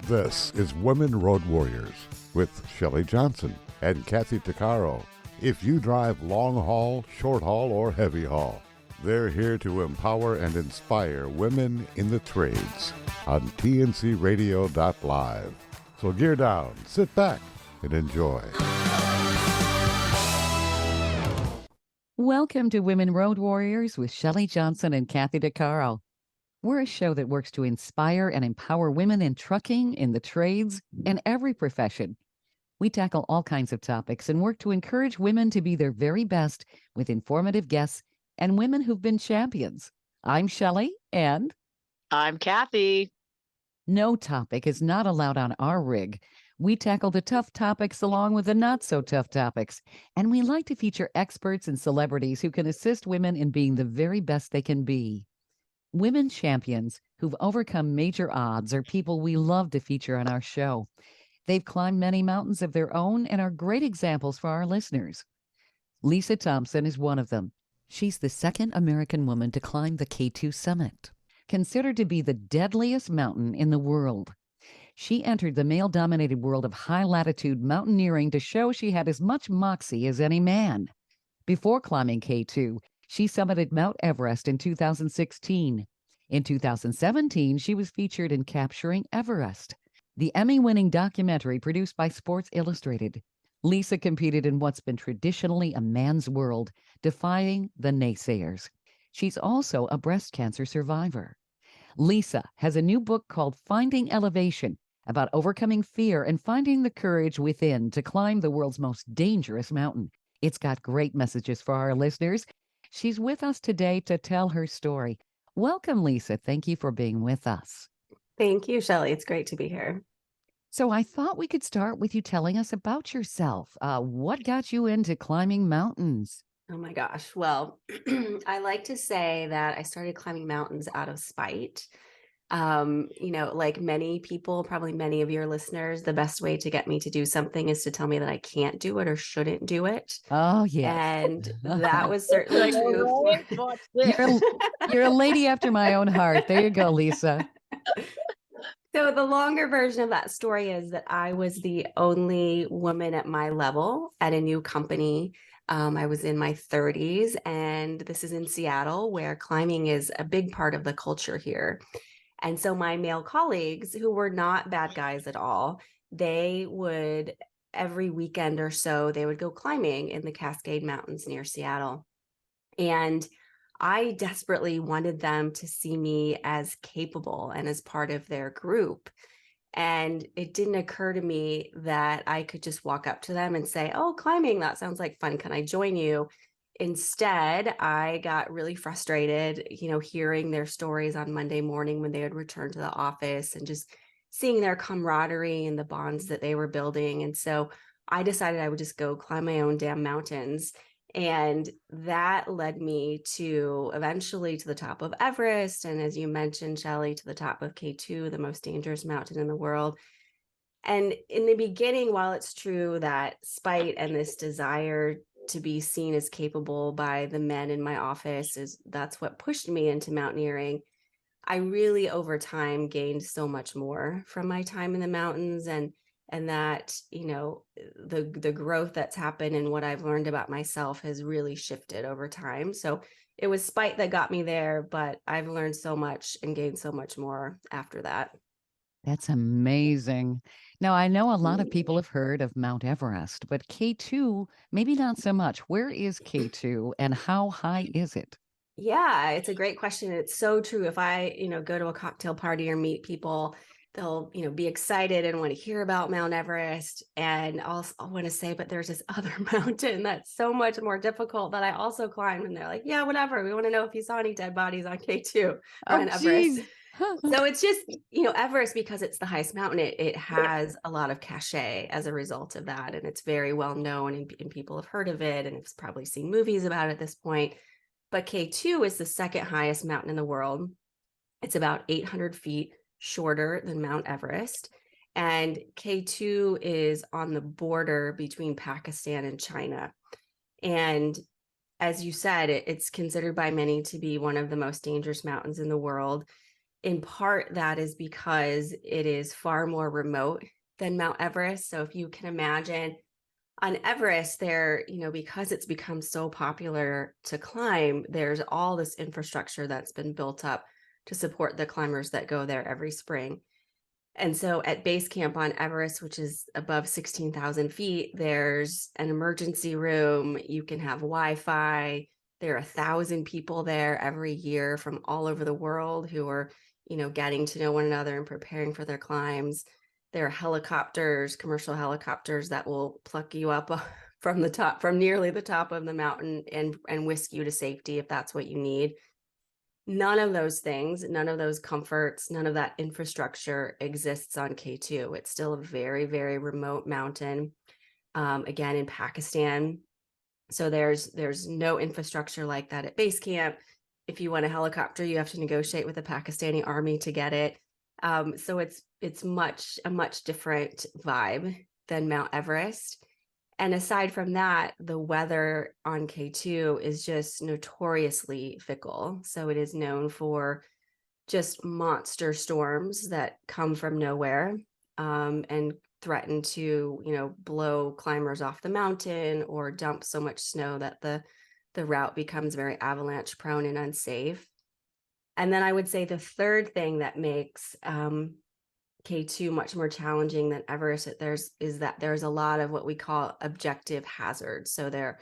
This is Women Road Warriors with Shelley Johnson and Kathy Tuccaro. If you drive long haul, short haul, or heavy haul, they're here to empower and inspire women in the trades on tncradio.live. So gear down, sit back, and enjoy. Welcome to Women Road Warriors with Shelley Johnson and Kathy Tuccaro. We're a show that works to inspire and empower women in trucking, in the trades, and every profession. We tackle all kinds of topics and work to encourage women to be their very best with informative guests and women who've been champions. I'm Shelley, and I'm Kathy. No topic is not allowed on our rig. We tackle the tough topics along with the not so tough topics, and we like to feature experts and celebrities who can assist women in being the very best they can be. Women champions who've overcome major odds are people we love to feature on our show. They've climbed many mountains of their own and are great examples for our listeners. Lisa Thompson is one of them. She's the second American woman to climb the K2 summit, considered to be the deadliest mountain in the world. She entered the male-dominated world of high-latitude mountaineering to show she had as much moxie as any man. Before climbing K2, she summited Mount Everest in 2016. In 2017, she was featured in Capturing Everest, the Emmy-winning documentary produced by Sports Illustrated. Lisa competed in what's been traditionally a man's world, defying the naysayers. She's also a breast cancer survivor. Lisa has a new book called Finding Elevation, about overcoming fear and finding the courage within to climb the world's most dangerous mountain. It's got great messages for our listeners. She's with us today to tell her story. Welcome, Lisa. Thank you for being with us. Thank you, Shelley. It's great to be here. So I thought we could start with you telling us about yourself. What got you into climbing mountains? Oh my gosh. Well, I like to say that I started climbing mountains out of spite. Like many people, probably many of your listeners, the best way to get me to do something is to tell me that I can't do it or shouldn't do it. Oh, yes. And that was certainly true. You're a lady after my own heart. There you go, Lisa. So the longer version of that story is that I was the only woman at my level at a new company. I was in my 30s, and this is in Seattle, where climbing is a big part of the culture here. And so my male colleagues, who were not bad guys at all, they would, every weekend or so, they would go climbing in the Cascade Mountains near Seattle. And I desperately wanted them to see me as capable and as part of their group. And it didn't occur to me that I could just walk up to them and say, "Oh, climbing, that sounds like fun. Can I join you?" Instead, I got really frustrated, hearing their stories on Monday morning when they would return to the office and just seeing their camaraderie and the bonds that they were building. And so I decided I would just go climb my own damn mountains. And that led me to eventually to the top of Everest. And as you mentioned, Shelley, to the top of K2, the most dangerous mountain in the world. And in the beginning, while it's true that spite and this desire to be seen as capable by the men in my office that's what pushed me into mountaineering, I really over time gained so much more from my time in the mountains, and that the growth that's happened and what I've learned about myself has really shifted over time. So it was spite that got me there, but I've learned so much and gained so much more after that. That's amazing. Now, I know a lot of people have heard of Mount Everest, but K2, maybe not so much. Where is K2 and how high is it? Yeah, it's a great question. It's so true. If I, go to a cocktail party or meet people, they'll, be excited and want to hear about Mount Everest. And I'll want to say, but there's this other mountain that's so much more difficult that I also climbed. And they're like, yeah, whatever. We want to know if you saw any dead bodies on K2 or on Everest. So it's just, Everest, because it's the highest mountain, it has a lot of cachet as a result of that. And it's very well known and people have heard of it and have probably seen movies about it at this point. But K2 is the second highest mountain in the world. It's about 800 feet shorter than Mount Everest. And K2 is on the border between Pakistan and China. And as you said, it's considered by many to be one of the most dangerous mountains in the world. In part, that is because it is far more remote than Mount Everest. So if you can imagine on Everest there, because it's become so popular to climb, there's all this infrastructure that's been built up to support the climbers that go there every spring. And so at base camp on Everest, which is above 16,000 feet, there's an emergency room. You can have Wi-Fi. There are 1,000 people there every year from all over the world who are, getting to know one another and preparing for their climbs. There are helicopters, commercial helicopters that will pluck you up from nearly the top of the mountain and whisk you to safety if that's what you need. None of those things, none of those comforts, none of that infrastructure exists on K2. It's still a very, very remote mountain, again, in Pakistan. So there's no infrastructure like that at base camp. If you want a helicopter, you have to negotiate with the Pakistani army to get it. So it's a much different vibe than Mount Everest. And aside from that, the weather on K2 is just notoriously fickle. So it is known for just monster storms that come from nowhere, and threaten to, blow climbers off the mountain or dump so much snow that the route becomes very avalanche prone and unsafe. And then I would say the third thing that makes K2 much more challenging than Everest is that there's a lot of what we call objective hazards. So there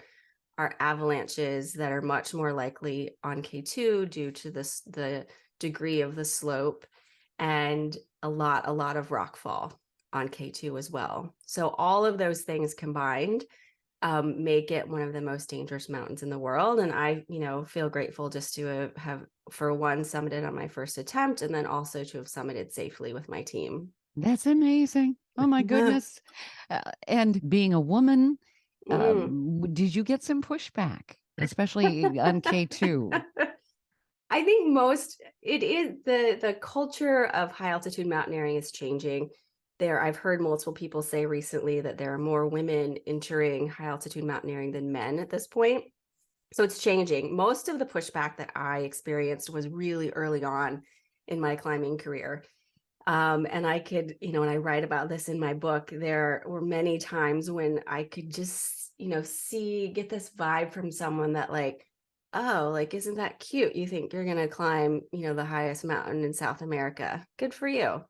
are avalanches that are much more likely on K2 due to the degree of the slope, and a lot of rockfall on K2 as well. So all of those things combined make it one of the most dangerous mountains in the world. And I, feel grateful just to have, for one, summited on my first attempt, and then also to have summited safely with my team. That's amazing. Oh my goodness. And being a woman, did you get some pushback, especially on K2? I think it is the culture of high altitude mountaineering is changing. I've heard multiple people say recently that there are more women entering high altitude mountaineering than men at this point. So it's changing. Most of the pushback that I experienced was really early on in my climbing career. And I could, and I write about this in my book, there were many times when I could just, get this vibe from someone that oh, isn't that cute? You think you're going to climb, the highest mountain in South America. Good for you.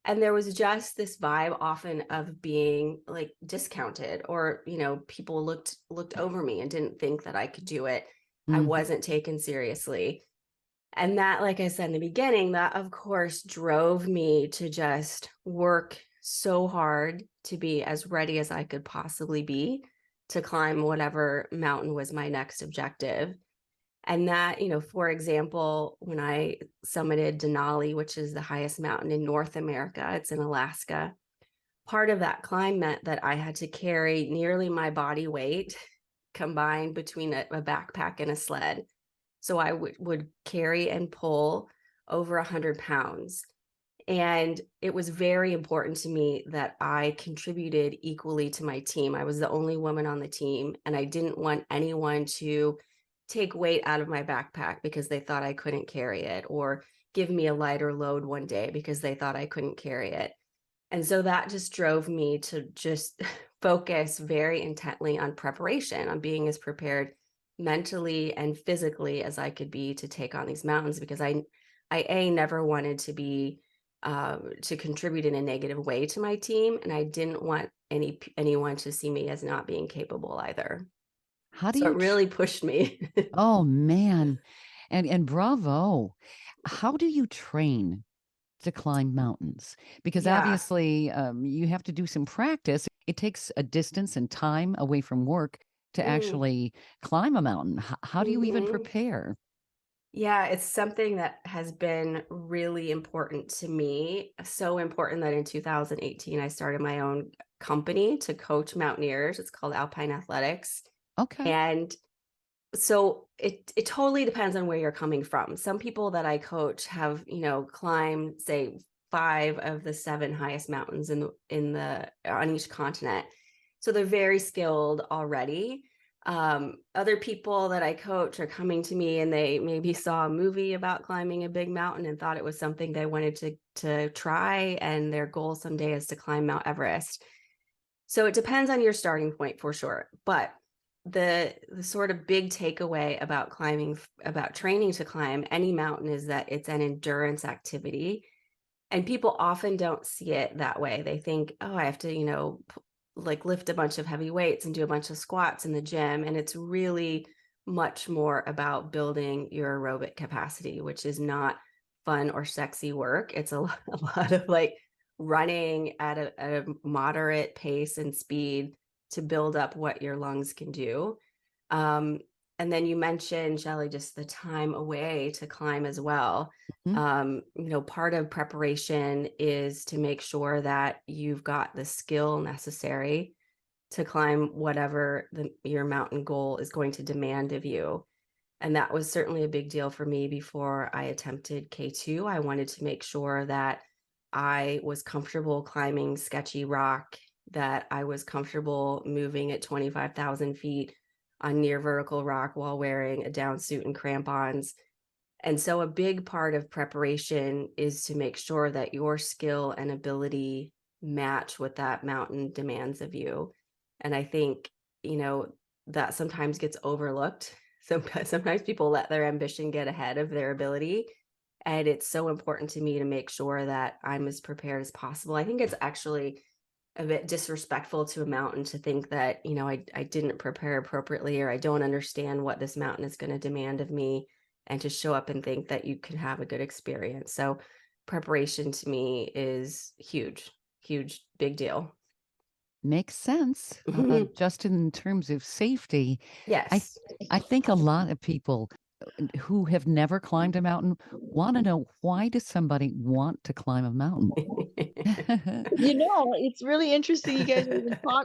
And there was just this vibe often of being discounted, or, people looked over me and didn't think that I could do it. I wasn't taken seriously. And that, like I said in the beginning, that of course drove me to just work so hard to be as ready as I could possibly be to climb whatever mountain was my next objective. And that, for example, when I summited Denali, which is the highest mountain in North America, it's in Alaska, part of that climb meant that I had to carry nearly my body weight combined between a backpack and a sled. So I would carry and pull over 100 pounds. And it was very important to me that I contributed equally to my team. I was the only woman on the team, and I didn't want anyone to take weight out of my backpack because they thought I couldn't carry it, or give me a lighter load one day because they thought I couldn't carry it. And so that just drove me to just focus very intently on preparation, on being as prepared mentally and physically as I could be to take on these mountains, because I never wanted to be to contribute in a negative way to my team, and I didn't want anyone to see me as not being capable either. So it really pushed me. Oh man. And bravo. How do you train to climb mountains? Because obviously you have to do some practice. It takes a distance and time away from work to actually climb a mountain. How do you even prepare? Yeah, it's something that has been really important to me. So important that in 2018, I started my own company to coach mountaineers. It's called Alpine Athletics. Okay. And so it totally depends on where you're coming from. Some people that I coach have, climbed, say, 5 of the 7 highest mountains on each continent. So they're very skilled already. Other people that I coach are coming to me and they maybe saw a movie about climbing a big mountain and thought it was something they wanted to try, and their goal someday is to climb Mount Everest. So it depends on your starting point for sure. But the sort of big takeaway about about training to climb any mountain is that it's an endurance activity. And people often don't see it that way. They think, oh, I have to, like lift a bunch of heavy weights and do a bunch of squats in the gym. And it's really much more about building your aerobic capacity, which is not fun or sexy work. It's a lot of like running at a moderate pace and speed to build up what your lungs can do. And then you mentioned, Shelley, just the time away to climb as well. Part of preparation is to make sure that you've got the skill necessary to climb whatever your mountain goal is going to demand of you. And that was certainly a big deal for me before I attempted K2. I wanted to make sure that I was comfortable climbing sketchy rock, that I was comfortable moving at 25,000 feet on near vertical rock while wearing a down suit and crampons. And so a big part of preparation is to make sure that your skill and ability match what that mountain demands of you. And I think, that sometimes gets overlooked. Sometimes people let their ambition get ahead of their ability. And it's so important to me to make sure that I'm as prepared as possible. I think it's actually a bit disrespectful to a mountain to think that, I didn't prepare appropriately, or I don't understand what this mountain is going to demand of me, and to show up and think that you can have a good experience. So preparation to me is huge, big deal. Makes sense. Just in terms of safety. Yes. I think a lot of people who have never climbed a mountain want to know, why does somebody want to climb a mountain? It's really interesting you guys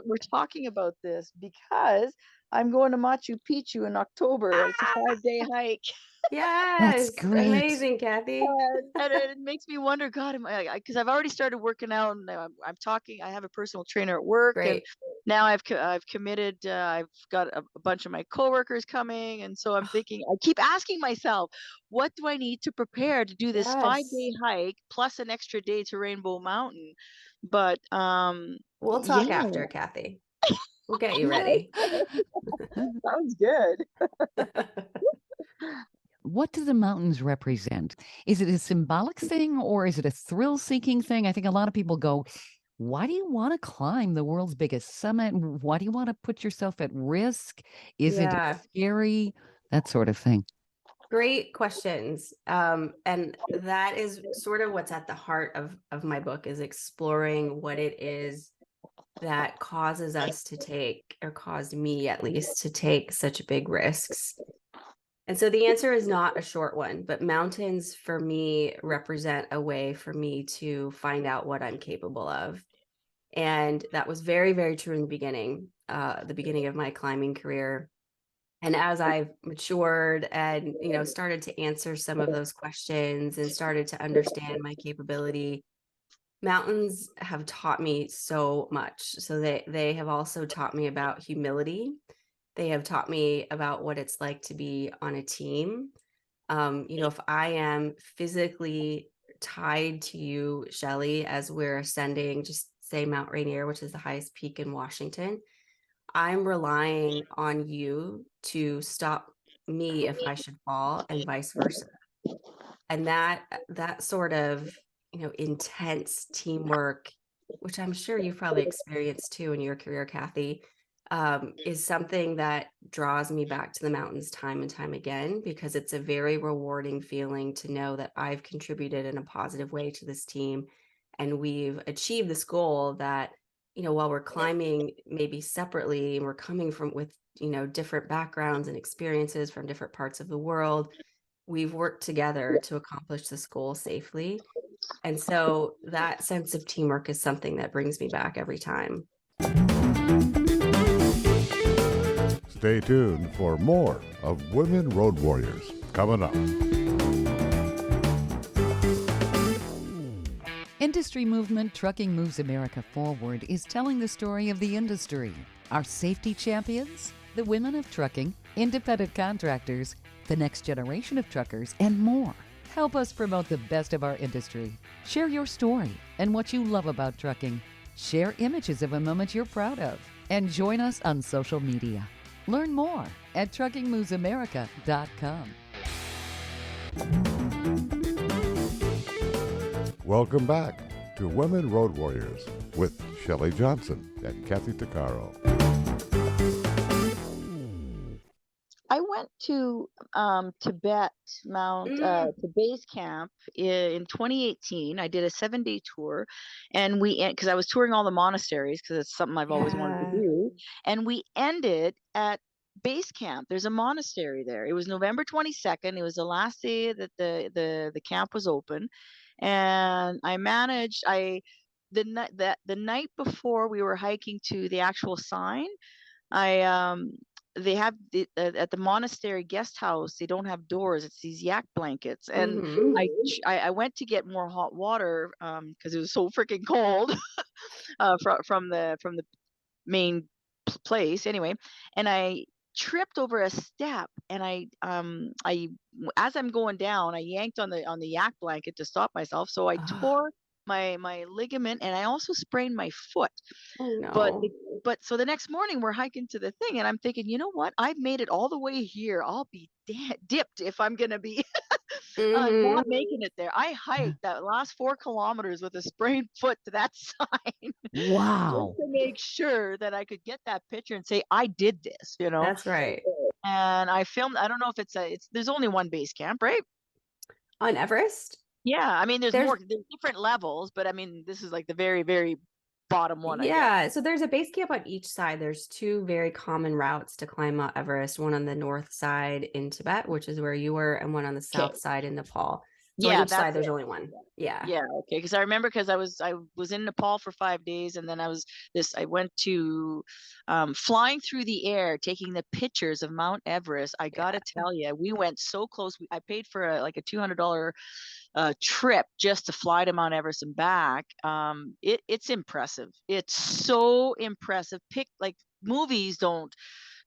we're talking about this, because I'm going to Machu Picchu in October. It's a 5-day hike. Yes, that's great. Amazing, Kathy. And it makes me wonder, God, because I've already started working out, and I'm talking. I have a personal trainer at work, Great. and now I've committed. I've got a bunch of my coworkers coming, and so I'm thinking. I keep asking myself, what do I need to prepare to do this 5-day hike plus an extra day to Rainbow Mountain? But we'll talk after, Kathy. We'll get you ready. Sounds good. What do the mountains represent? Is it a symbolic thing, or is it a thrill-seeking thing? I think a lot of people go, why do you want to climb the world's biggest summit? Why do you want to put yourself at risk? Is it scary? That sort of thing. Great questions. And that is sort of what's at the heart of my book, is exploring what it is that causes us to take, or caused me at least, to take such big risks. And so the answer is not a short one, but mountains for me represent a way for me to find out what I'm capable of. And that was very, very true in the beginning of my climbing career. And as I've matured and, started to answer some of those questions and started to understand my capability, mountains have taught me so much. So they have also taught me about humility. They have taught me about what it's like to be on a team. If I am physically tied to you, Shelley, as we're ascending, just say Mount Rainier, which is the highest peak in Washington, I'm relying on you to stop me if I should fall, and vice versa. And that sort of, intense teamwork, which I'm sure you've probably experienced too in your career, Kathy, is something that draws me back to the mountains time and time again, because it's a very rewarding feeling to know that I've contributed in a positive way to this team, and we've achieved this goal that, while we're climbing maybe separately, and we're coming from with, different backgrounds and experiences from different parts of the world, we've worked together to accomplish this goal safely. And so that sense of teamwork is something that brings me back every time. Stay tuned for more of Women Road Warriors coming up. Industry movement Trucking Moves America Forward is telling the story of the industry, our safety champions, the women of trucking, independent contractors, the next generation of truckers, and more. Help us promote the best of our industry. Share your story and what you love about trucking. Share images of a moment you're proud of. And join us on social media. Learn more at truckingmovesamerica.com. Welcome back to Women Road Warriors with Shelley Johnson and Kathy Tuccaro. I went to Tibet to base camp in 2018. I did a 7-day tour, and because I was touring all the monasteries because it's something I've always wanted to do, and we ended at base camp. There's a monastery there. It was November 22nd. It was the last day that the camp was open, and the night before we were hiking to the actual sign, they have at the monastery guest house, they don't have doors. It's these yak blankets, and I went to get more hot water because it was so freaking cold from the main place anyway, and I tripped over a step, and I as I'm going down, I yanked on the yak blanket to stop myself, so I tore my ligament, and I also sprained my foot. Oh no. But so the next morning we're hiking to the thing, and I'm thinking, you know what? I've made it all the way here. I'll be dipped if I'm gonna be not making it there. I hiked that last 4 kilometers with a sprained foot to that sign. Wow. Just to make sure that I could get that picture and say I did this, That's right. And I filmed. I don't know if there's only one base camp, right? On Everest? Yeah, I mean, there's different levels, but I mean, this is like the very, very bottom one. Yeah, so there's a base camp on each side. There's 2 very common routes to climb Mount Everest, one on the north side in Tibet, which is where you were, and one on the south side in Nepal. So on each side, there's only one. Yeah. Yeah. Okay. Because I remember, because I was in Nepal for 5 days, and then I went to flying through the air, taking the pictures of Mount Everest. I gotta tell you, we went so close. I paid for a $200 trip just to fly to Mount Everest and back. It's impressive. It's so impressive. Movies don't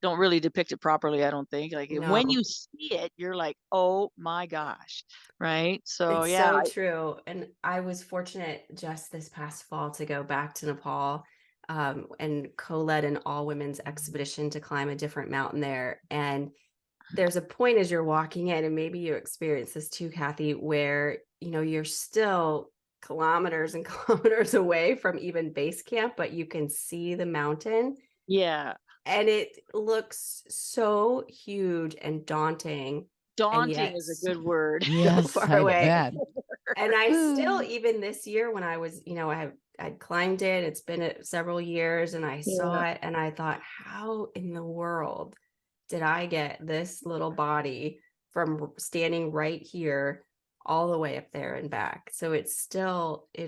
really depict it properly, I don't think. When you see it, you're like, oh my gosh, right? So it's so true. And I was fortunate just this past fall to go back to Nepal and co-led an all-women's expedition to climb a different mountain there. And there's a point as you're walking in, and maybe you experience this too, Kathy, where you're still kilometers and kilometers away from even base camp, but you can see the mountain. Yeah. And it looks so huge and daunting. Daunting is a good word. Yes, so far away. Bet. And I still, even this year when I was, I'd climbed it, it's been several years, and I saw it, and I thought, how in the world did I get this little body from standing right here all the way up there and back? So it's still a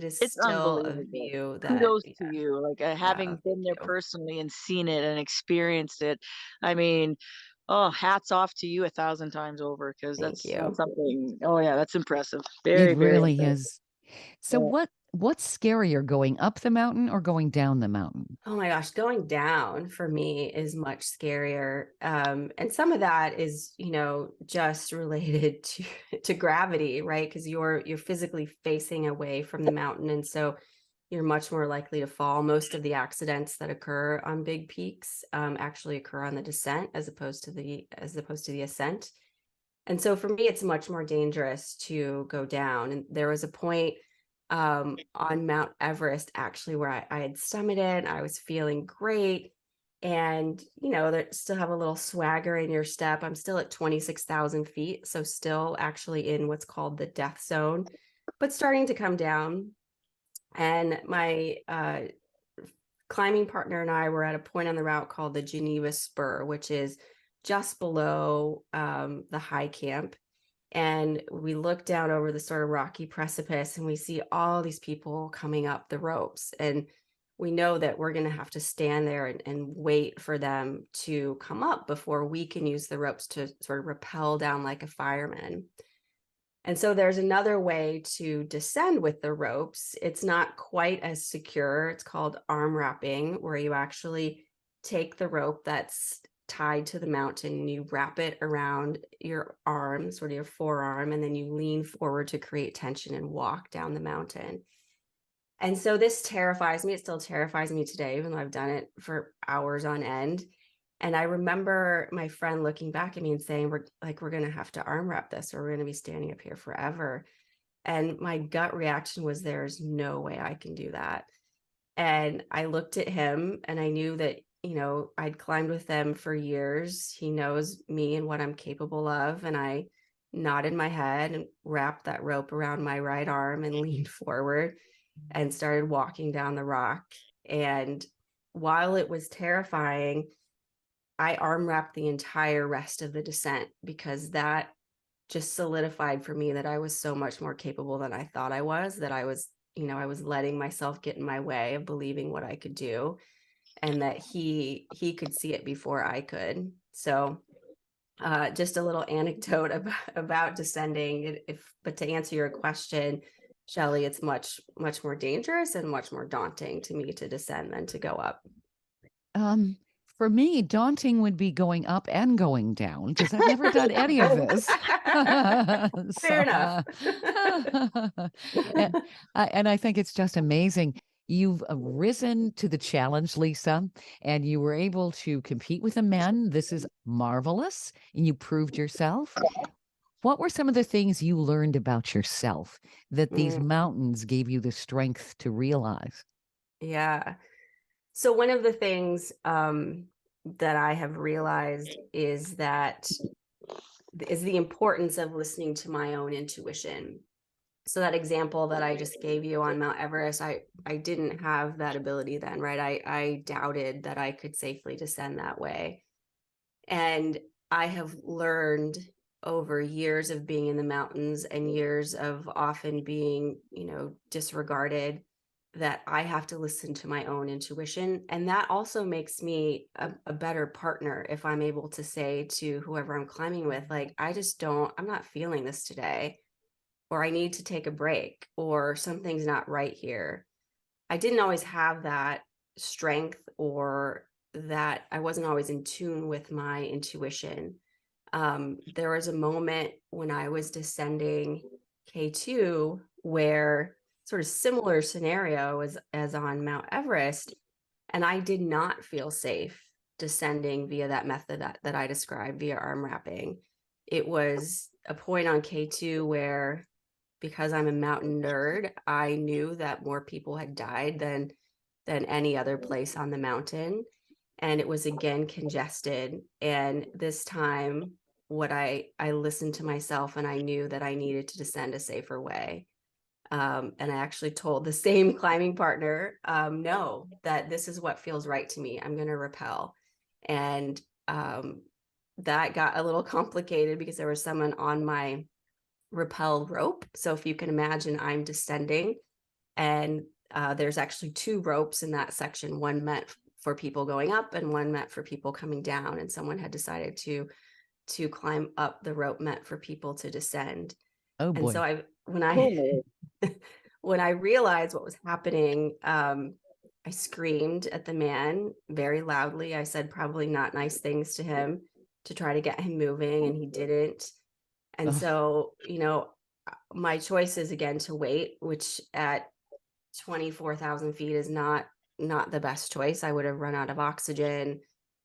view that kudos to you, having been there personally and seen it and experienced it. I mean, hats off to you 1,000 times over, because that's something. Oh yeah, that's impressive. Very, it really is. So what's scarier, going up the mountain or going down the mountain? Oh my gosh, going down for me is much scarier. And some of that is, just related to gravity, right? Because you're physically facing away from the mountain. And so you're much more likely to fall. Most of the accidents that occur on big peaks actually occur on the descent as opposed to the ascent. And so for me, it's much more dangerous to go down. And there was a point on Mount Everest, actually, where I had summited and I was feeling great. And, they still have a little swagger in your step. I'm still at 26,000 feet. So still actually in what's called the death zone, but starting to come down. And my climbing partner and I were at a point on the route called the Geneva Spur, which is just below the high camp. And we look down over the sort of rocky precipice, and we see all these people coming up the ropes. And we know that we're going to have to stand there and wait for them to come up before we can use the ropes to sort of rappel down like a fireman. And so there's another way to descend with the ropes. It's not quite as secure. It's called arm wrapping, where you actually take the rope that's tied to the mountain, and you wrap it around your arm, sort of your forearm, and then you lean forward to create tension and walk down the mountain. And so this terrifies me. It still terrifies me today, even though I've done it for hours on end. And I remember my friend looking back at me and saying, we're going to have to arm wrap this, or we're going to be standing up here forever. And my gut reaction was, there's no way I can do that. And I looked at him, and I knew that, I'd climbed with them for years. He knows me and what I'm capable of. And I nodded my head and wrapped that rope around my right arm and leaned forward and started walking down the rock. And while it was terrifying, I arm wrapped the entire rest of the descent, because that just solidified for me that I was so much more capable than I thought I was, that I was letting myself get in my way of believing what I could do, and that he could see it before I could. So just a little anecdote about descending. But to answer your question, Shelley, it's much, much more dangerous and much more daunting to me to descend than to go up. For me, daunting would be going up and going down, because I've never done any of this. Fair enough. And I think it's just amazing. You've risen to the challenge, Lisa, and you were able to compete with the men. This is marvelous. And you proved yourself. What were some of the things you learned about yourself that these mountains gave you the strength to realize? Yeah. So one of the things that I have realized is the importance of listening to my own intuition. So that example that I just gave you on Mount Everest, I didn't have that ability then, right? I doubted that I could safely descend that way. And I have learned over years of being in the mountains and years of often being, disregarded, that I have to listen to my own intuition. And that also makes me a better partner if I'm able to say to whoever I'm climbing with, like, I'm not feeling this today, or I need to take a break, or something's not right here. I didn't always have that strength, or that I wasn't always in tune with my intuition. There was a moment when I was descending K2 where sort of similar scenario as on Mount Everest, and I did not feel safe descending via that method that I described, via arm wrapping. It was a point on K2 where, because I'm a mountain nerd, I knew that more people had died than any other place on the mountain. And it was again congested. And this time, I listened to myself, and I knew that I needed to descend a safer way. And I actually told the same climbing partner, no, that this is what feels right to me. I'm going to rappel. And that got a little complicated because there was someone on my rappel rope. So if you can imagine, I'm descending, and there's actually two ropes in that section, one meant for people going up and one meant for people coming down. And someone had decided to climb up the rope meant for people to descend. Oh boy. And so when I realized what was happening, I screamed at the man very loudly. I said probably not nice things to him to try to get him moving, and he didn't. And so, my choice is again to wait, which at 24,000 feet is not the best choice. I would have run out of oxygen.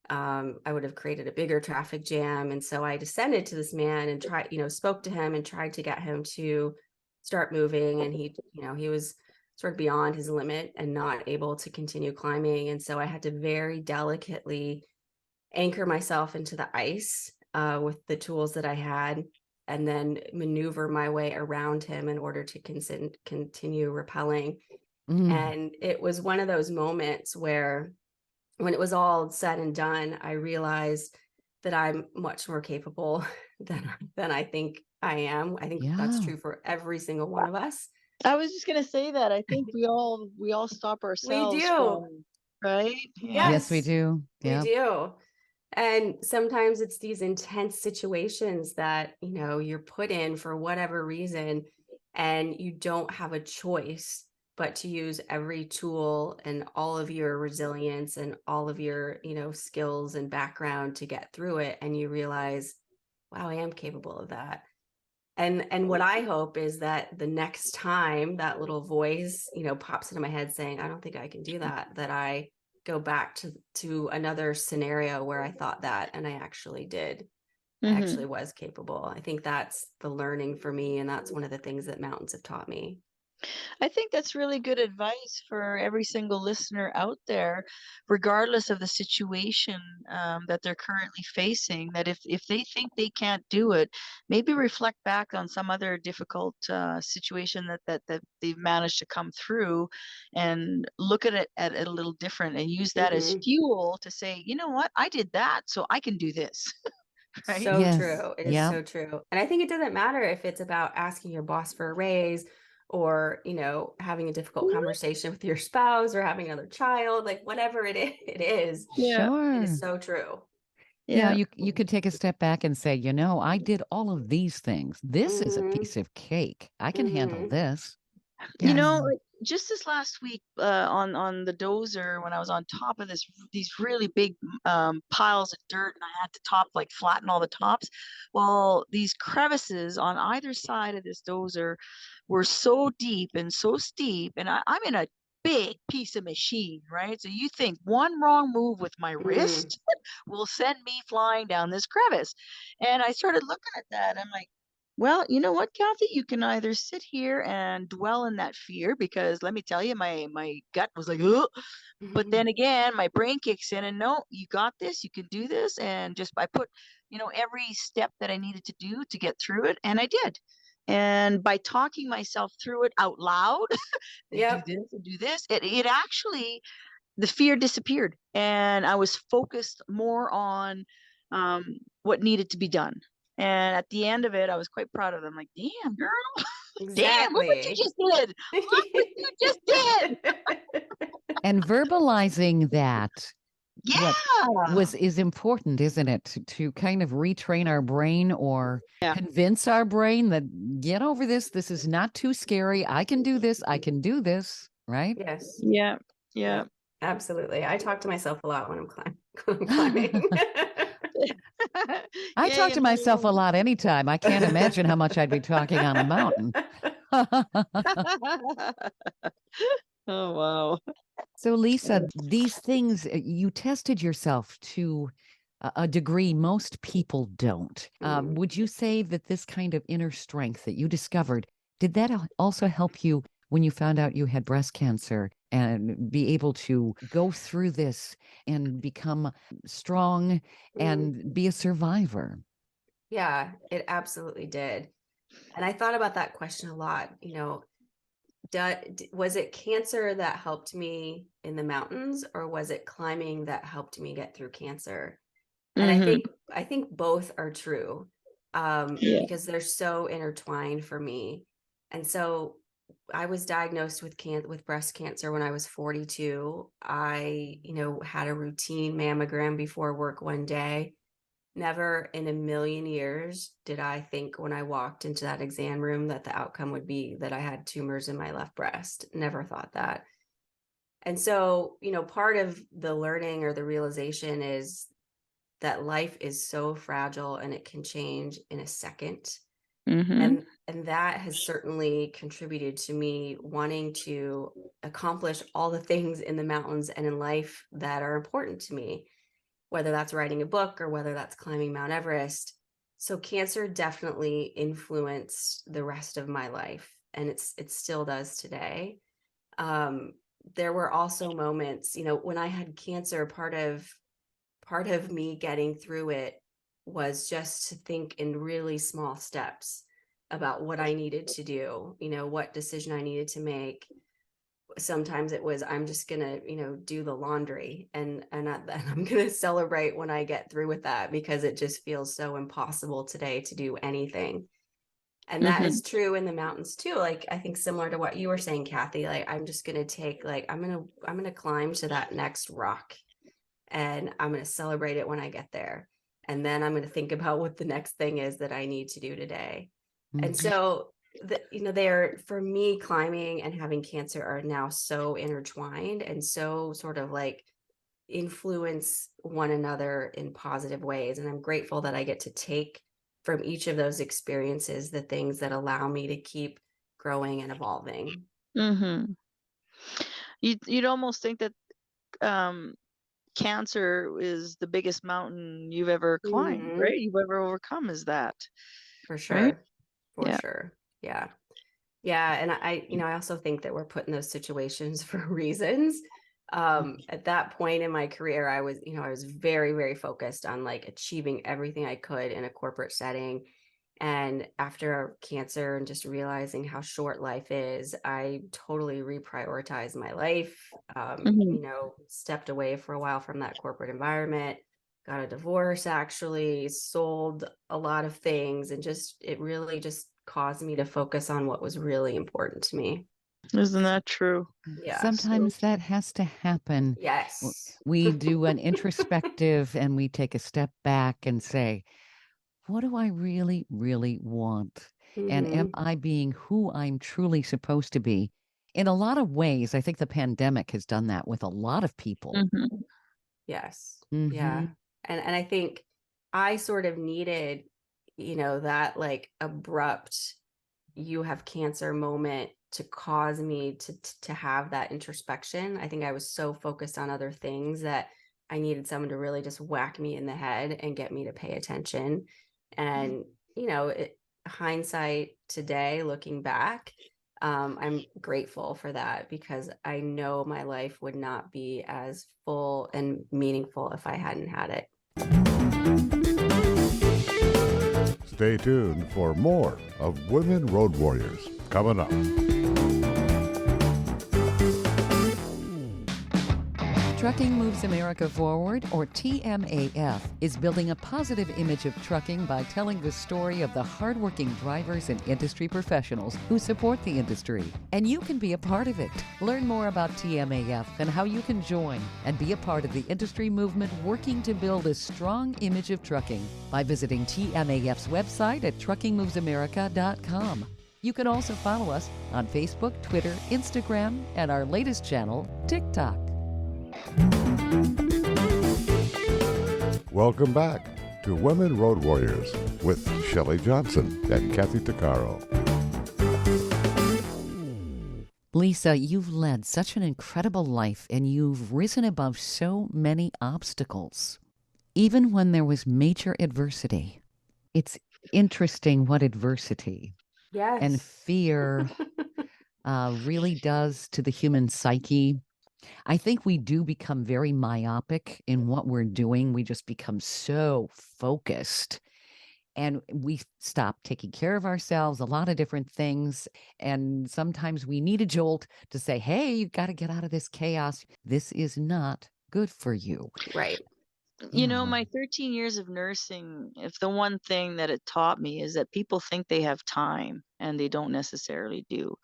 I would have created a bigger traffic jam. And so I descended to this man and spoke to him and tried to get him to start moving. And he was sort of beyond his limit and not able to continue climbing. And so I had to very delicately anchor myself into the ice with the tools that I had, and then maneuver my way around him in order to continue rappelling. And it was one of those moments where, when it was all said and done, I realized that I'm much more capable than I think I am. I think that's true for every single one of us. I was just gonna say that. I think we all stop ourselves. We do. Right? Yeah. Yes, we do. We do. And sometimes it's these intense situations that, you're put in for whatever reason, and you don't have a choice but to use every tool and all of your resilience and all of your, skills and background to get through it. And you realize, wow, I am capable of that. And what I hope is that the next time that little voice, pops into my head saying, I don't think I can do that, that I go back to another scenario where I thought that, and I actually did. I actually was capable. I think that's the learning for me. And that's one of the things that mountains have taught me. I think that's really good advice for every single listener out there, regardless of the situation that they're currently facing, that if they think they can't do it, maybe reflect back on some other difficult situation that they've managed to come through, and look at it a little different, and use that as fuel to say, you know what, I did that, so I can do this. Right? So Yes. true. It is Yeah. so true. And I think it doesn't matter if it's about asking your boss for a raise, or, having a difficult conversation with your spouse, or having another child, like whatever it is, Yeah. it Sure. is so true. Yeah, Yeah. you could take a step back and say, I did all of these things. This is a piece of cake. I can handle this. You know, Yes. like, just this last week, on the dozer, when I was on top of these really big piles of dirt, and I had to flatten all the tops. Well, these crevices on either side of this dozer were so deep and so steep, and I'm in a big piece of machine, right? So you think one wrong move with my wrist will send me flying down this crevice. And I started looking at that. I'm like, well, you know what, Kathy? You can either sit here and dwell in that fear, because let me tell you, my gut was like, ugh. But then again, my brain kicks in, and no, you got this, you can do this. And just I put, every step that I needed to do to get through it, and I did. And by talking myself through it out loud, and do this and do this, it actually, the fear disappeared, and I was focused more on what needed to be done. And at the end of it, I was quite proud of them. Like, damn, girl, damn, look what you just did. Look what you just did. And verbalizing that Yeah. is important, isn't it? To kind of retrain our brain, or convince our brain that, get over this. This is not too scary. I can do this. I can do this. Right? Yes. Yeah. Yeah. Absolutely. I talk to myself a lot when I'm climbing. I talk to myself a lot anytime. I can't imagine how much I'd be talking on a mountain. Oh, wow. So, Lisa, these things, you tested yourself to a degree most people don't. Would you say that this kind of inner strength that you discovered, did that also help you when you found out you had breast cancer, and be able to go through this and become strong and be a survivor? Yeah, it absolutely did. And I thought about that question a lot. Was it cancer that helped me in the mountains, or was it climbing that helped me get through cancer? And I think both are true, because they're so intertwined for me. And so I was diagnosed with breast cancer when I was 42. I, had a routine mammogram before work one day. Never in a million years did I think, when I walked into that exam room, that the outcome would be that I had tumors in my left breast. Never thought that. And so, part of the learning or the realization is that life is so fragile, and it can change in a second. And that has certainly contributed to me wanting to accomplish all the things in the mountains and in life that are important to me, whether that's writing a book or whether that's climbing Mount Everest. So cancer definitely influenced the rest of my life, and it still does today. There were also moments, when I had cancer, part of me getting through it was just to think in really small steps about what I needed to do, what decision I needed to make. Sometimes it was, I'm just gonna, do the laundry, and I'm gonna celebrate when I get through with that, because it just feels so impossible today to do anything. And that is true in the mountains too. Like, I think similar to what you were saying, Kathy, like, I'm just gonna take, like, I'm gonna climb to that next rock, and I'm gonna celebrate it when I get there. And then I'm gonna think about what the next thing is that I need to do today. And so they're, for me, climbing and having cancer are now so intertwined and so sort of like influence one another in positive ways. And I'm grateful that I get to take from each of those experiences the things that allow me to keep growing and evolving. Mm-hmm. You'd almost think that cancer is the biggest mountain you've ever climbed, right? You've ever overcome, is that. For right? sure. For Yeah. sure. Yeah. Yeah. And I also think that we're put in those situations for reasons. At that point in my career, I was very, very focused on like achieving everything I could in a corporate setting. And after cancer and just realizing how short life is, I totally reprioritized my life, Mhm. stepped away for a while from that corporate environment, got a divorce, actually sold a lot of things, and it really just caused me to focus on what was really important to me. Isn't that true? Yeah. Sometimes that has to happen. Yes. We do an introspective and we take a step back and say, what do I really, really want? And am Mhm. I being who I'm truly supposed to be? In a lot of ways, I think the pandemic has done that with a lot of people. Mhm. Yes. Yeah. Mhm. And I think I sort of needed, that like abrupt you have cancer moment to cause me to have that introspection. I think I was so focused on other things that I needed someone to really just whack me in the head and get me to pay attention. And hindsight today, looking back, I'm grateful for that because I know my life would not be as full and meaningful if I hadn't had it. Stay tuned for more of Women Road Warriors coming up. Trucking Moves America Forward, or TMAF, is building a positive image of trucking by telling the story of the hardworking drivers and industry professionals who support the industry. And you can be a part of it. Learn more about TMAF and how you can join and be a part of the industry movement working to build a strong image of trucking by visiting TMAF's website at truckingmovesamerica.com. You can also follow us on Facebook, Twitter, Instagram, and our latest channel, TikTok. Welcome back to Women Road Warriors with Shelley Johnson and Kathy Tuccaro. Lisa, you've led such an incredible life and you've risen above so many obstacles, even when there was major adversity. It's interesting what adversity and fear really does to the human psyche. I think we do become very myopic in what we're doing. We just become so focused and we stop taking care of ourselves, a lot of different things. And sometimes we need a jolt to say, hey, you got to get out of this chaos. This is not good for you. Right. My 13 years of nursing, if the one thing that it taught me is that people think they have time and they don't necessarily do.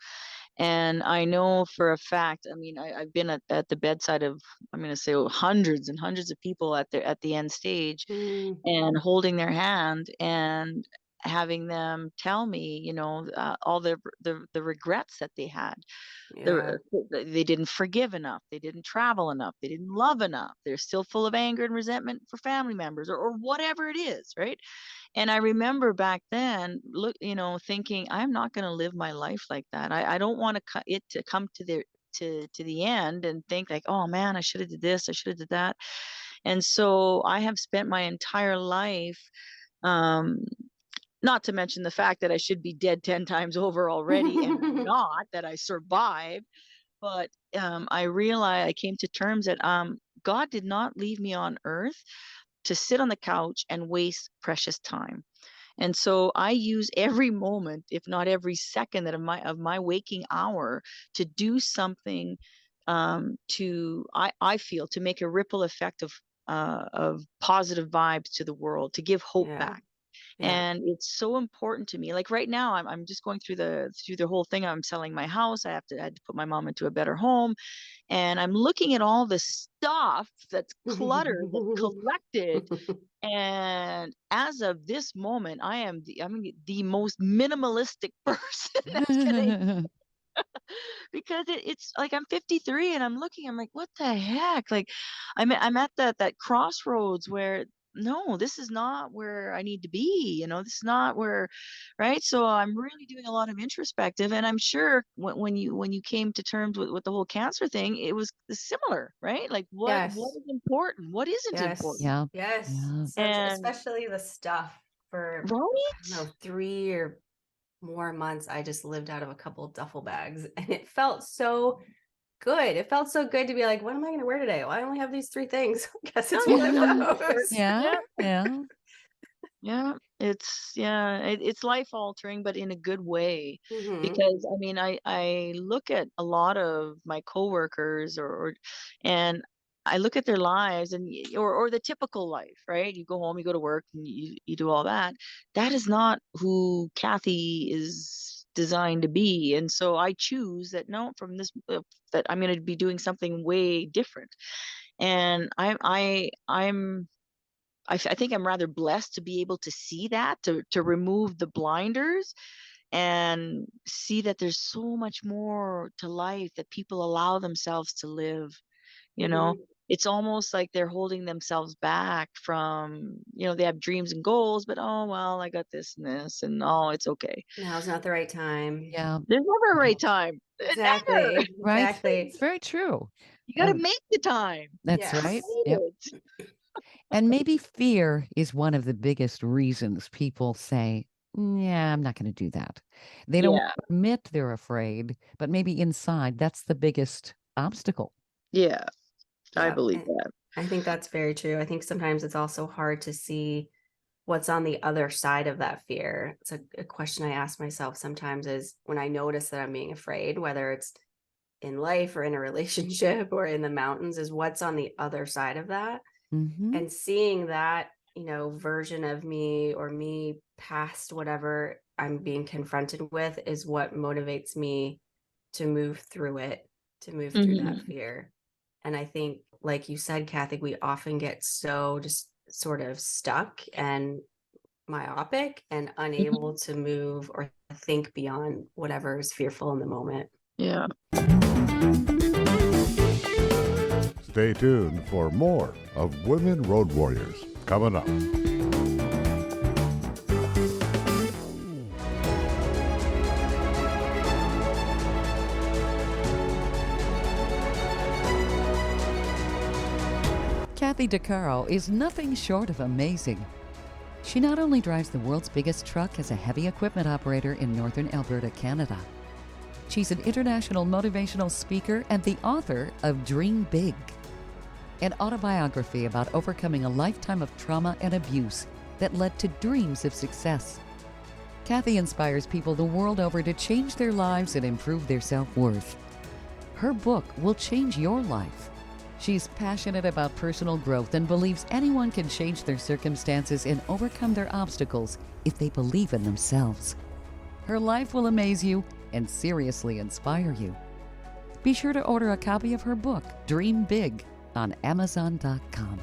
And I know for a fact, I've been at the bedside of, I'm going to say hundreds and hundreds of people at the end stage and holding their hand and having them tell me, all the regrets that they had. Yeah. They didn't forgive enough. They didn't travel enough. They didn't love enough. They're still full of anger and resentment for family members or whatever it is, right? And I remember back then, thinking, I'm not going to live my life like that. I don't want it to come to the end and think like, oh man, I should have did this, I should have did that. And so I have spent my entire life, um, not to mention the fact that I should be dead 10 times over already and not that I survived. But I came to terms that God did not leave me on earth to sit on the couch and waste precious time. And so I use every moment, if not every second of my waking hour to do something I feel to make a ripple effect of positive vibes to the world, to give hope Yeah. back. Yeah. And it's so important to me. Like right now, I'm just going through the whole thing. I'm selling my house. I had to put my mom into a better home, and I'm looking at all the stuff that's cluttered, that's collected, And as of this moment, I'm the most minimalistic person that's gonna because it's like I'm 53 and I'm looking, I'm like, what the heck? Like I'm at that crossroads where no, this is not where I need to be, this is not where, right? So I'm really doing a lot of introspective, and I'm sure when you came to terms with the whole cancer thing, it was similar, right? Like what Yes. is important? What isn't Yes. important? Yeah. Yes. Yeah. Such, And especially the stuff for, I don't right? know, 3 or more months. I just lived out of a couple of duffel bags, and it felt so good. It felt so good to be like, what am I going to wear today? Well, I only have these 3 things. I guess it's Oh, one of those. Yeah. Yeah. Yeah, it's life altering, but in a good way. Hmm. Because I mean, I look at a lot of my coworkers and I look at their lives and or the typical life, right? You go home, you go to work, and you do all that. That is not who Kathy is designed to be, and so I choose that no, from this that I'm going to be doing something way different. And I think I'm rather blessed to be able to see that, to remove the blinders and see that there's so much more to life that people allow themselves to live, you know? Hmm. It's almost like they're holding themselves back from, they have dreams and goals, but oh well, I got this and this, and oh, it's okay. Now's not the right time. Yeah. There's never a Yeah. right time. Never. Exactly. Right. Exactly. It's very true. You got to And make the time. that's right. Yes. Create Yep. it. And maybe fear is one of the biggest reasons people say, yeah, I'm not going to do that. They don't Yeah. admit they're afraid, but maybe inside that's the biggest obstacle. Yeah. I Yeah. believe that. I think that's very true. I think sometimes it's also hard to see what's on the other side of that fear. It's a question I ask myself sometimes is when I notice that I'm being afraid, whether it's in life or in a relationship or in the mountains, is what's on the other side of that. Hmm. And seeing that, version of me or me past whatever I'm being confronted with is what motivates me to move through it, to move through that Mhm. fear. And I think, like you said, Kathy, we often get so just sort of stuck and myopic and unable to move or think beyond whatever is fearful in the moment. Yeah. Stay tuned for more of Women Road Warriors coming up. Kathy DeCaro is nothing short of amazing. She not only drives the world's biggest truck as a heavy equipment operator in northern Alberta, Canada. She's an international motivational speaker and the author of Dream Big, an autobiography about overcoming a lifetime of trauma and abuse that led to dreams of success. Kathy inspires people the world over to change their lives and improve their self-worth. Her book will change your life. She's passionate about personal growth and believes anyone can change their circumstances and overcome their obstacles if they believe in themselves. Her life will amaze you and seriously inspire you. Be sure to order a copy of her book, Dream Big, on Amazon.com.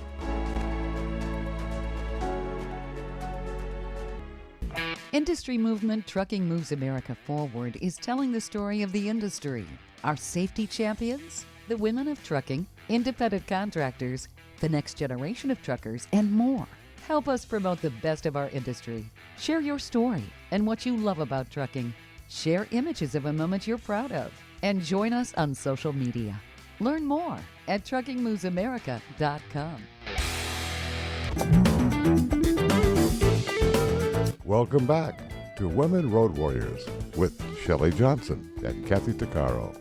Industry movement Trucking Moves America Forward is telling the story of the industry, our safety champions, the women of trucking, independent contractors, the next generation of truckers, and more. Help us promote the best of our industry. Share your story and what you love about trucking. Share images of a moment you're proud of. And join us on social media. Learn more at truckingmovesamerica.com. Welcome back to Women Road Warriors with Shelley Johnson and Kathy Tuccaro.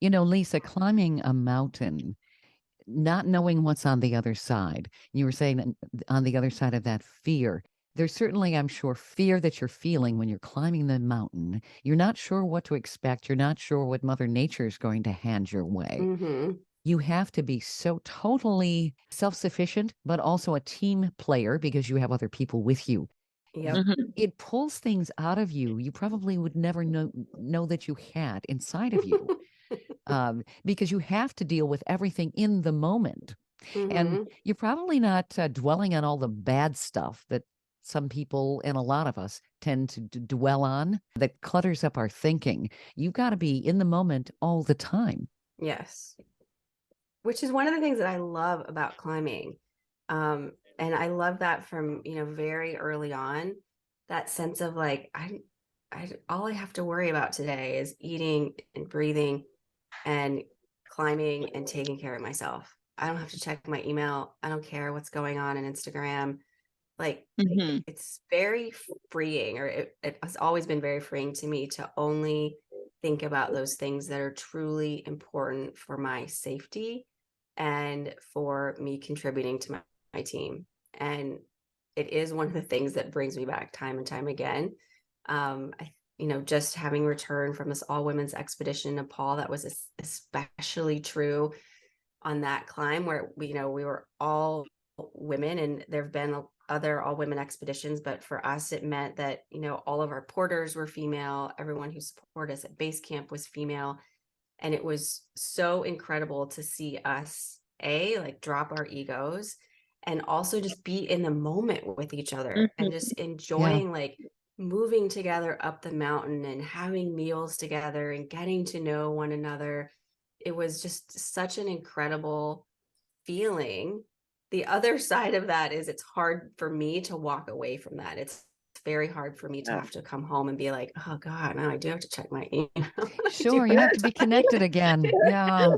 You know, Lisa, climbing a mountain, not knowing what's on the other side. You were saying that on the other side of that fear, there's certainly, I'm sure, fear that you're feeling when you're climbing the mountain. You're not sure what to expect. You're not sure what Mother Nature is going to hand your way. Mm-hmm. You have to be so totally self-sufficient, but also a team player because you have other people with you. Yep. Mhm. It pulls things out of you you probably would never know that you had inside of you. Because you have to deal with everything in the moment. And Mhm. you're probably not dwelling on all the bad stuff that some people and a lot of us tend to dwell on that clutters up our thinking. You've got to be in the moment all the time. Yes. Which is one of the things that I love about climbing. And I love that from, very early on, that sense of like, all I have to worry about today is eating and breathing and climbing and taking care of myself. I don't have to check my email. I don't care what's going on Instagram. Like, Mhm. it's very freeing, or it has always been very freeing to me to only think about those things that are truly important for my safety and for me contributing to my team. And it is one of the things that brings me back time and time again. Just having returned from this all women's expedition in Nepal, that was especially true on that climb where we were all women, and there have been other all women expeditions, but for us it meant that all of our porters were female, everyone who supported us at base camp was female, and it was so incredible to see us like drop our egos and also just be in the moment with each other and just Mhm. Yeah. enjoying like moving together up the mountain and having meals together and getting to know one another. It was just such an incredible feeling. The other side of that is it's hard for me to walk away from that. It's very hard for me to Yeah. have to come home and be like, oh God, now I do have to check my email. I do Sure. You have have to to be talk to connected again. people. Yeah.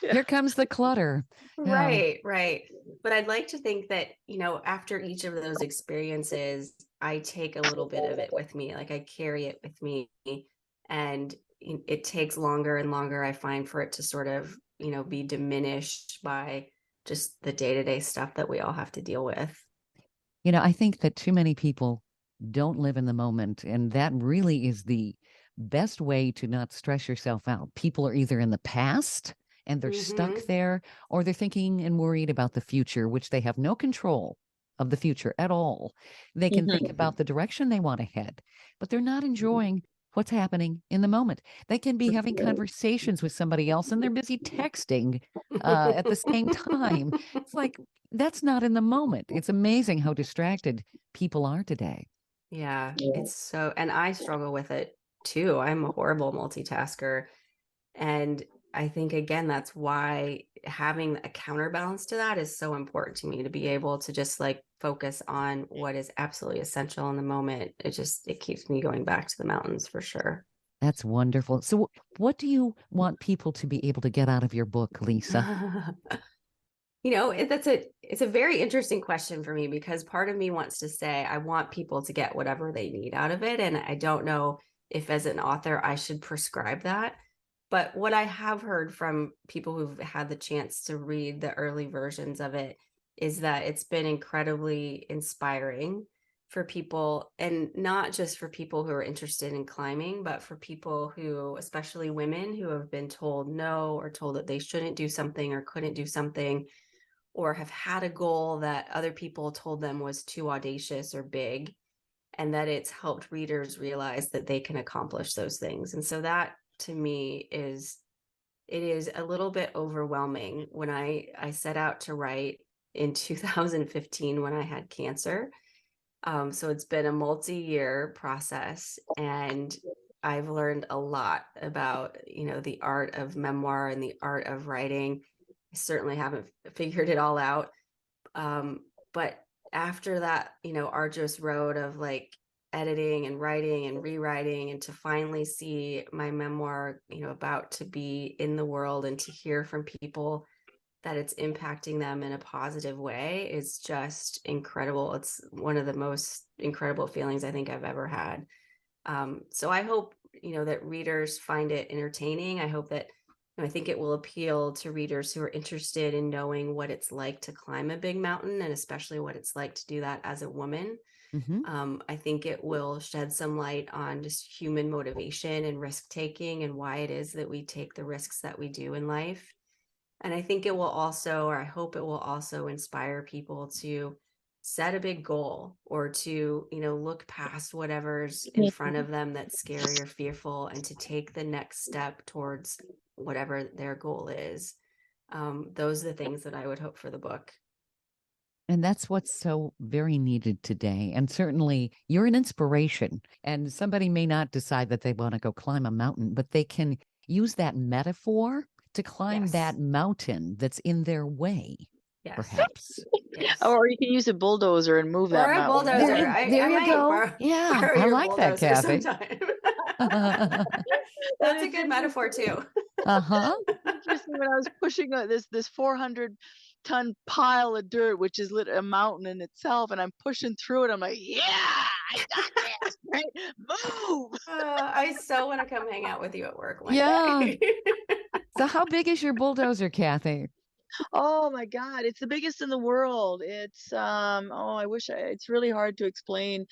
Yeah. Here comes the clutter. Yeah. Right, right. But I'd like to think that, after each of those experiences, I take a little bit of it with me. Like I carry it with me. And it takes longer and longer, I find, for it to sort of, be diminished by just the day-to-day stuff that we all have to deal with. I think that too many people don't live in the moment. And that really is the best way to not stress yourself out. People are either in the past and they're stuck Hmm. there, or they're thinking and worried about the future, which they have no control of the future at all. They can think Mhm. about the direction they want to head, but they're not enjoying what's happening in the moment. They can be having conversations with somebody else and they're busy texting at the same time. It's like, that's not in the moment. It's amazing how distracted people are today. Yeah, Yeah. it's so, and I struggle with it too. I'm a horrible multitasker. And I think, again, that's why having a counterbalance to that is so important to me, to be able to just like focus on what is absolutely essential in the moment. It keeps me going back to the mountains for sure. That's wonderful. So, what do you want people to be able to get out of your book, Lisa? It's a very interesting question for me, because part of me wants to say I want people to get whatever they need out of it. And I don't know if as an author I should prescribe that. But what I have heard from people who've had the chance to read the early versions of it is that it's been incredibly inspiring for people, and not just for people who are interested in climbing, but for people who, especially women, who have been told no, or told that they shouldn't do something or couldn't do something, or have had a goal that other people told them was too audacious or big, and that it's helped readers realize that they can accomplish those things. And so that, to me, it is a little bit overwhelming. When I set out to write in 2015 when I had cancer. So it's been a multi-year process, and I've learned a lot about, the art of memoir and the art of writing. I certainly haven't figured it all out. But after that, arduous road of like editing and writing and rewriting, and to finally see my memoir, about to be in the world, and to hear from people that it's impacting them in a positive way, is just incredible. It's one of the most incredible feelings I think I've ever had. So I hope, that readers find it entertaining. I hope that, I think it will appeal to readers who are interested in knowing what it's like to climb a big mountain, and especially what it's like to do that as a woman. Hmm. I think it will shed some light on just human motivation and risk taking, and why it is that we take the risks that we do in life. And I think it will also, or I hope it will also, inspire people to set a big goal, or to, look past whatever's in front Mhm. of them that's scary or fearful, and to take the next step towards whatever their goal is. Those are the things that I would hope for the book. And that's what's so very needed today. And certainly you're an inspiration. And somebody may not decide that they want to go climb a mountain, but they can use that metaphor to climb Yes. that mountain that's in their way, Yes. perhaps. Yes. Or you can use a bulldozer and move that Or a mountain. bulldozer. There you might go. Yeah, borrow I your like that, bulldozer Kathy. sometime. That's a good metaphor too. Uh-huh. Interesting when I was pushing this 400-ton pile of dirt, which is a mountain in itself, and I'm pushing through it. I'm like, yeah, I got this, right? Move. I so want to come hang out with you at work one Yeah. day. So how big is your bulldozer, Kathy? Oh my God, it's the biggest in the world. It's I wish it's really hard to explain.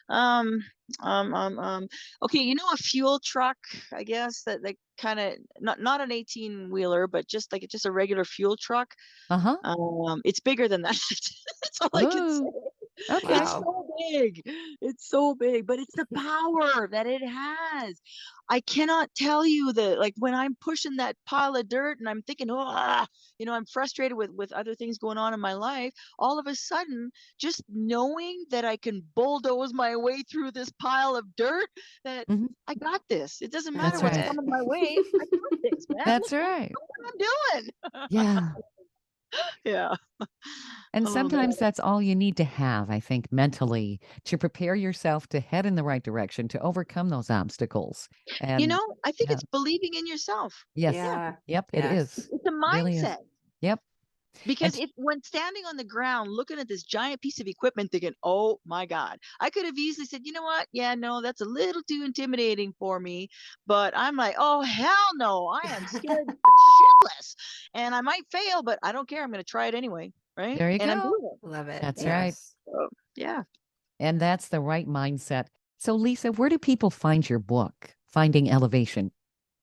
Um okay, you know, a fuel truck, I guess, that kind of not an 18-wheeler, but just a regular fuel truck. Uh-huh. It's bigger than that. That's all I can say. Ooh, okay. It's so big. It's so big, but it's the power that it has. I cannot tell you that, like, when I'm pushing that pile of dirt and I'm thinking, oh, I'm frustrated with other things going on in my life. All of a sudden, just knowing that I can bulldoze my way through this pile of dirt, that Mhm. I got this. It doesn't That's matter what's right. coming my way. I got this, man. That's right. Look what I'm doing. Yeah. Yeah. And Oh, sometimes that's all you need to have, I think, mentally to prepare yourself to head in the right direction, to overcome those obstacles. And I think yeah. it's believing in yourself. Yes. Yeah. Yep, it Yes. is. It's a Really is. mindset. Yep. Because And when standing on the ground, looking at this giant piece of equipment, thinking, "Oh my God," I could have easily said, "You know what? Yeah, no, that's a little too intimidating for me." But I'm like, "Oh hell no! I am scared shitless, and I might fail, but I don't care. I'm going to try it anyway, right?" there you And I'm go. doing it. Love it. That's right. Yes. So, yeah. And that's the right mindset. So, Lisa, where do people find your book, Finding Elevation?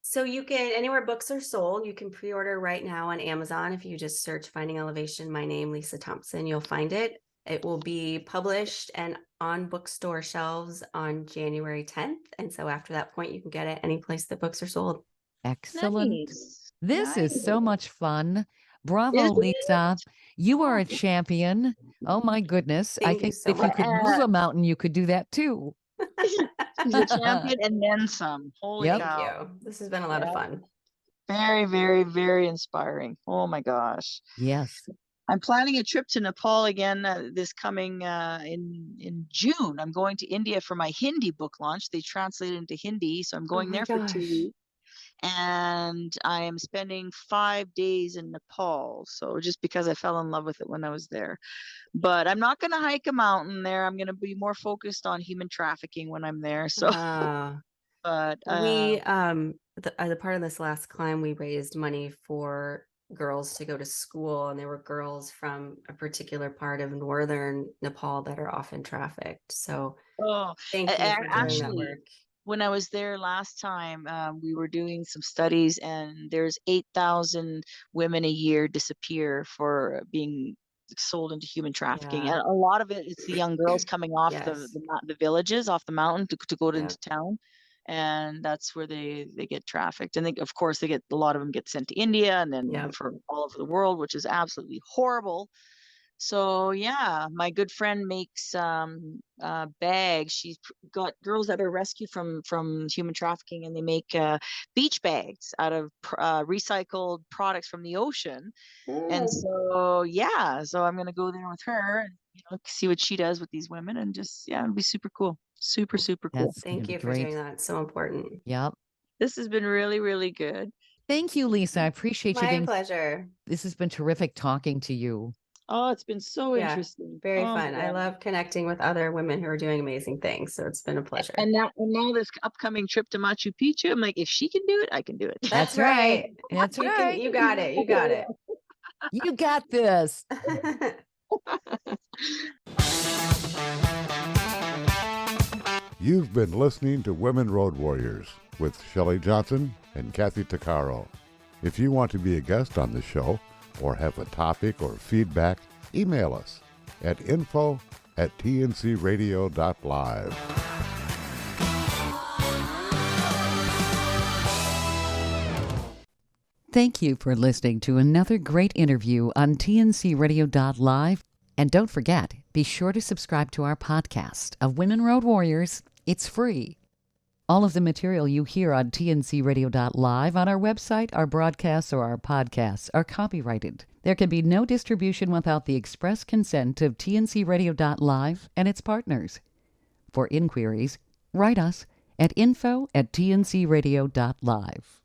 So you can, anywhere books are sold, you can pre-order right now on Amazon. If you just search Finding Elevation, my name, Lisa Thompson, you'll find it. It will be published and on bookstore shelves on January 10th. And so after that point, you can get it any place that books are sold. Excellent. Nice. This Nice. is so much fun. Bravo, Isn't it? Lisa. You are a champion. Oh my goodness. I Thank you think so if you much. could move a mountain, you could do that too. She's a champion and then some. Holy Yep. Thank cow. you. This has been a lot of Yeah. fun. Very, very, very inspiring. Oh my gosh. Yes. I'm planning a trip to Nepal again this coming in June. I'm going to India for my Hindi book launch. They translate it into Hindi, so I'm going my there for 2 gosh. weeks. And I am spending 5 days in Nepal. So just because I fell in love with it when I was there. But I'm not going to hike a mountain there. I'm going to be more focused on human trafficking when I'm there. So, but We the part of this last climb, we raised money for girls to go to school, and there were girls from a particular part of northern Nepal that are often trafficked. So oh, thank you for doing that actually, work. when I was there last time, we were doing some studies, and there's 8,000 women a year disappear for being sold into human trafficking. Yeah. And a lot of it is the young girls coming off Yes. the villages, off the mountain to go Yeah. into town. And that's where they get trafficked. And of course, a lot of them get sent to India and then Yeah. for all over the world, which is absolutely horrible. So yeah, my good friend makes bags. She's got girls that are rescued from human trafficking, and they make beach bags out of recycled products from the ocean. And so yeah, so I'm gonna go there with her and see what she does with these women, and just it'll be super cool, super cool. That's gonna Thank be you for great. doing that. It's so important. Yep. This has been really, really good. Thank you, Lisa. I appreciate you My being. pleasure. This has been terrific talking to you. Oh, it's been so Yeah, interesting. Very Oh, fun. I yeah. love connecting with other women who are doing amazing things. So it's been a pleasure. And now this upcoming trip to Machu Picchu, I'm like, if she can do it, I can do it. That's right. That's You right. you got it. You got it. You got this. You've been listening to Women Road Warriors with Shelley Johnson and Kathy Tuccaro. If you want to be a guest on the show or have a topic or feedback, email us at info@tncradio.live. Thank you for listening to another great interview on tncradio.live. And don't forget, be sure to subscribe to our podcast of Women Road Warriors. It's free. All of the material you hear on tncradio.live on our website, our broadcasts, or our podcasts are copyrighted. There can be no distribution without the express consent of tncradio.live and its partners. For inquiries, write us at info@tncradio.live.